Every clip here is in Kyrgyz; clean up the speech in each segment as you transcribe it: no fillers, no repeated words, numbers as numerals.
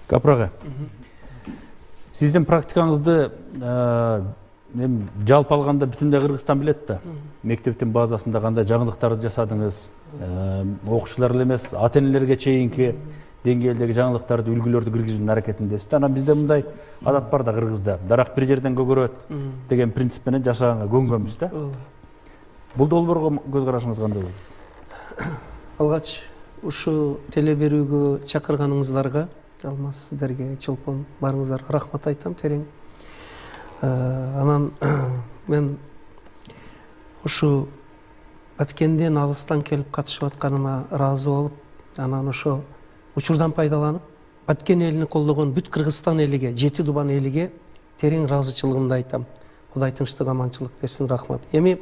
Капыр ага, сиздин практикаңызды жалпы алганда бүтүндөй Кыргызстан билет да. Мектептин базасында кандай жаңылыктарды жасадыңыз? Окуучулар эле эмес, ата-энелерге чейинки деңгээлдеги жаңылыктарды, үлгүлөрдү киргизүүнүн аракетиндесиз. Анан бизде мындай адат бар да Кыргызда. Дарак бир жерден көгөрөт деген принцип менен жашаганга көнгөнбүз да. Бул долбоорго көз карашыңыз кандай болду? Алгач ушу теле берүүгө чакырганыңыздарга, Алмаз сиздерге, Чолпон барыңыздарга рахмат айтам терең. Анан мен ушу Баткенден алыстан келип катышып атканыма ыраазы болуп, анан ошо учурдан пайдаланып, Баткен элини колдогон бүт Кыргызстан элиге, Жети Дубан элиге терең ыраазычылыгымды айтам. Кудай тынчтык, аманчылык берсин, рахмат. Эми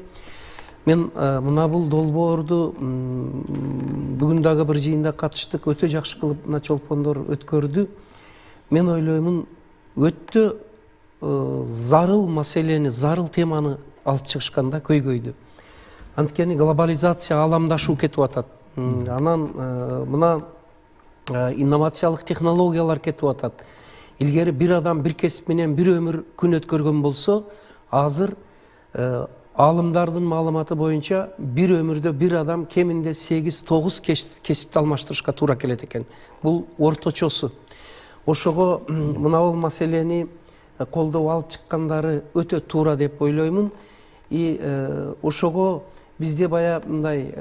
мен мына бул долбоорду бүгүн дагы бир жыйында катыштык, өтө жакшы кылып мына чолпондор өткөрдү. Мен ойлоймун, өтө зарыл маселени, зарыл теманы алып чыгышканда көйгөйдү. Анткени глобализация, ааламдашуу кетип атат. Анан мына инновациялык технологиялар кетип атат. Илгери бир адам бир кесип менен бир өмүр күн өткөргөн болсо, азыр алымдардын маалыматы боюнча бир өмүрдө бир адам кеминде 8-9 кесипти алмаштырышка туура келет экен. Бул орточосу. Ошого мына бул маселени колдоп алып чыккандары өтө туура деп ойлоймун. И ошого бизде бая мындай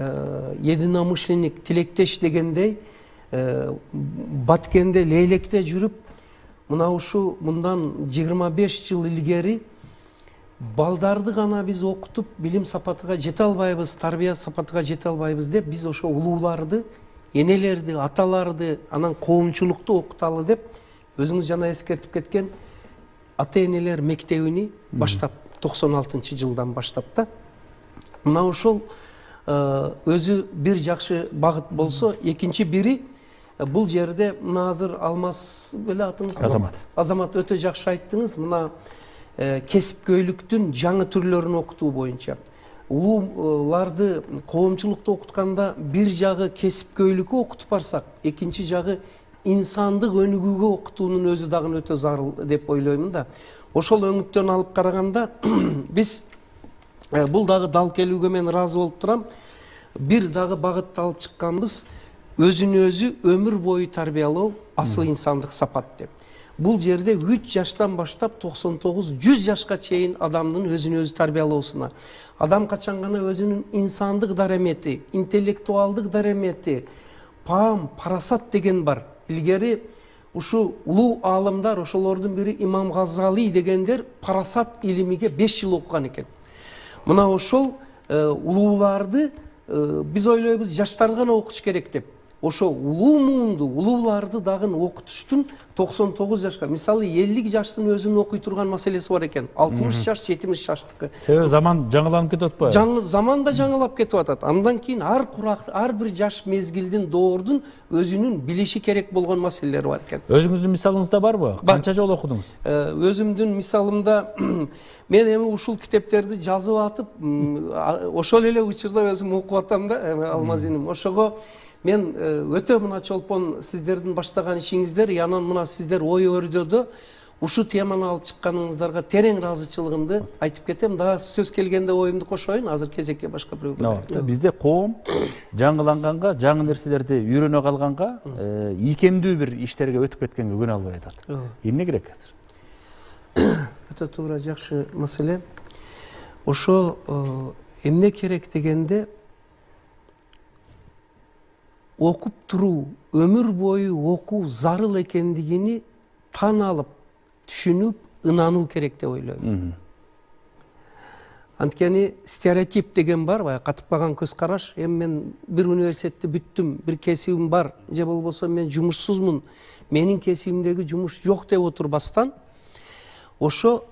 единомышленник, тилектеш дегендей Баткенде лейлекте жүрүп, мына ушу мындан 25 жыл илгери балдарды гана биз окутуп, билим сапатыга жете албайбыз, тарбия сапатыга жете албайбыз деп, биз ошо улууларды, энелерди, аталарды, анан коомчулукту окуталы деп, өзүңүз жана эскертип кеткен ата-энелер мектебини баштап, 96-жылдан баштап да. Мына ошол өзү бир жакшы багыт болсо, экинчи бири бул жерде мына азыр Алмаз беле атыңыз? Азамат өтө жакшы айттыңыз. Мына кесипкөйлүктүн жаңы түрлөрүн окутуу боюнча. Улууларды коомчулукта окутканда бир жагы кесипкөйлүккө окутуп барсак, экинчи жагы инсандык өнүгүүгө окутуунун өзү дагы өтө зарыл деп ойлоймун да. Ошол өңүттөн алып караганда биз бул дагы дал келүүгө мен ыраазы болуп турам. Бир дагы багытты алып чыкканбыз, өзүн өзү өмүр бою тарбиялоо, асыл инсандык сапат деп. Бул жерде 3 жаштан баштап 99-100 жашка чейин адамдын өзүн өзү тарбиялоосуна, адам качан гана өзүнүн инсандык даремети, интеллектуалдык даремети, паам, парасат деген бар. Илгери ушу улуу аалымдар, ошолордун бири Имам Газали дегендер парасат илимиге 5 жыл окуган экен. Мына ошол улууларды биз ойлойбуз жаштарды гана окутуш керек деп. Ошо улуу муунду, улууларды дагы окутуштун 99 жашка, мисалы 50 жаштын өзүнүн окуй турган маселеси бар экен. 60 жаш, 70 жаштыкы. Заман жаңыланып кетип атпайбы? Заман да жаңылап кетип атат. Андан кийин ар бир жаш мезгилдин, доордун өзүнүн билиши керек болгон маселелери бар экен. Өзүңүздүн мисалыңыз да барбы? Канча жолу окудуңуз? Өзүмдүн мисалымда мен эми ушул китептерди жазып атып, ошол эле учурда өзүм окуп атам да, Алмаз иним. Ошого мен өтө мына Чолпон сиздердин баштаган ишиңиздер, анан мына сиздер ой өрдөдө ушу теманы алып чыкканыңыздарга терең ыраазычылыгымды айтып кетем. Дагы сөз келгенде оюмду кошоюн, азыр кезекке башка бирөөгө. Бизде коом жаңыланганга, жаңы нерселерди үйрөнө калганга, ийкемдүү бир иштерге өтүп кеткенге күнөө албай атат. Эмне керек азыр? Өтө туура, жакшы маселе. Ошо эмне керек дегенде, окуп туруу, өмүр бою окуу зарыл экендигини тан алып, түшүнүп, ынануу керек деп ойлойм. Анткени стереотип деген бар, катып калган көз караш. Эми мен бир университетти бүттүм, бир кесибим бар, же болбосо мен жумушсузмун, менин кесибимдеги жумуш жок деп отурбастан, ошо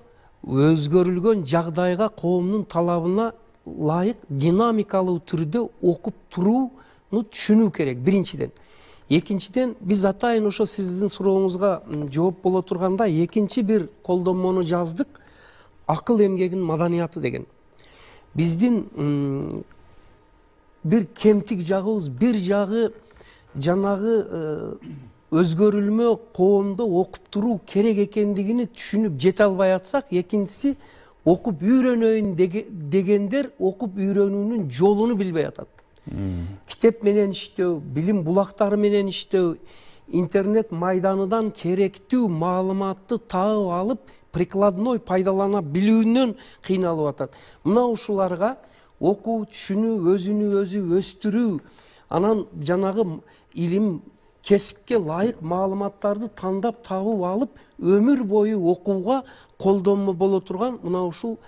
өзгөрүлгөн жагдайга, коомдун талабына ылайык динамикалуу түрдө окуп турууну түшүнүү керек, биринчиден. Экинчиден, биз атайын ошо сиздин сурооңузга жооп боло турганда, экинчи бир колдонмону жаздык, акыл эмгегинин маданияты деген. Биздин бир кемтик жагыбыз, бир жагы жанагы өзгөрүлмө коомдо окуп туруу керек экендигини түшүнүп жете албай атсак, экинчиси окуп үйрөнөйүн дегендер окуп үйрөнүүнүн жолун билбей атат. Китеп менен иштөө, билим булактары менен иштөө, интернет майданынан керектүү маалыматты таап алып, прикладной пайдалана билүүнөн кыйналып атат. Мына ушуларга окуу, түшүнүү, өзүнү өзү өстүрүү, анан жанагы илим, кесипке ылайык маалыматтарды тандап табып алып, өмүр бою окууга колдонмо боло турган мына ушул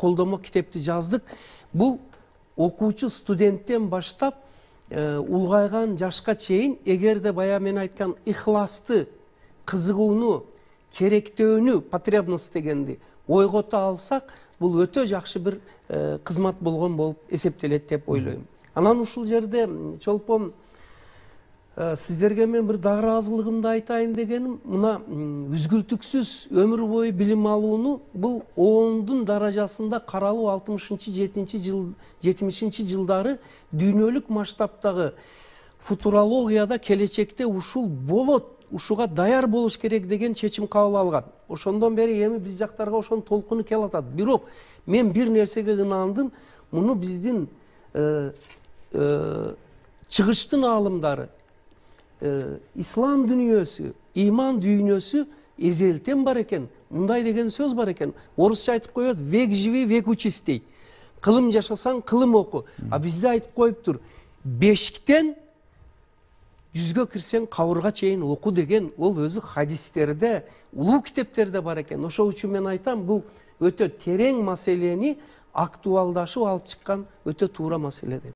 колдонмо китепти жаздык. Бул окуучу студенттен баштап улгайган жашка чейин, эгерде бая мен айткан ыхласты, кызыгууну, керектөөнү, потребность дегенди ойгото алсак, бул өтө жакшы бир кызмат болгон болуп эсептелет деп ойлойм. Анан ушул жерде чолпон сиздерге мен бир дагы ыраазылыгымды айтайын дегеним, мына үзгүлтүксүз өмүр бою билим алууну бул оондун даражасында каралып 60-70 жылдары дүйнөлүк масштабтагы футурологияда келечекте ушул болот, ушуга даяр болуш керек деген чечим кабыл алган. Ошондон бери эми биз жактарга ошонун толкуну келатат. Бирок мен бир нерсеге ынандым, муну биздин чыгыштын аалымдары, ислам дүйнөсү, иман дүйнөсү эзелтен бар экен. Мындай деген сөз бар экен. Орусча айтып коет, век живи, век учись дейт. Кылым жашасаң, кылым оку. А бизде айтып коюптур, бешиктен жүзгө кирсең, кабырга чейин оку деген, ол өзү хадистерде, улуу китептерде бар экен. Ошол үчүн мен айтам, бул өтө терең маселени актуалдашып алып чыккан өтө туура маселе деп.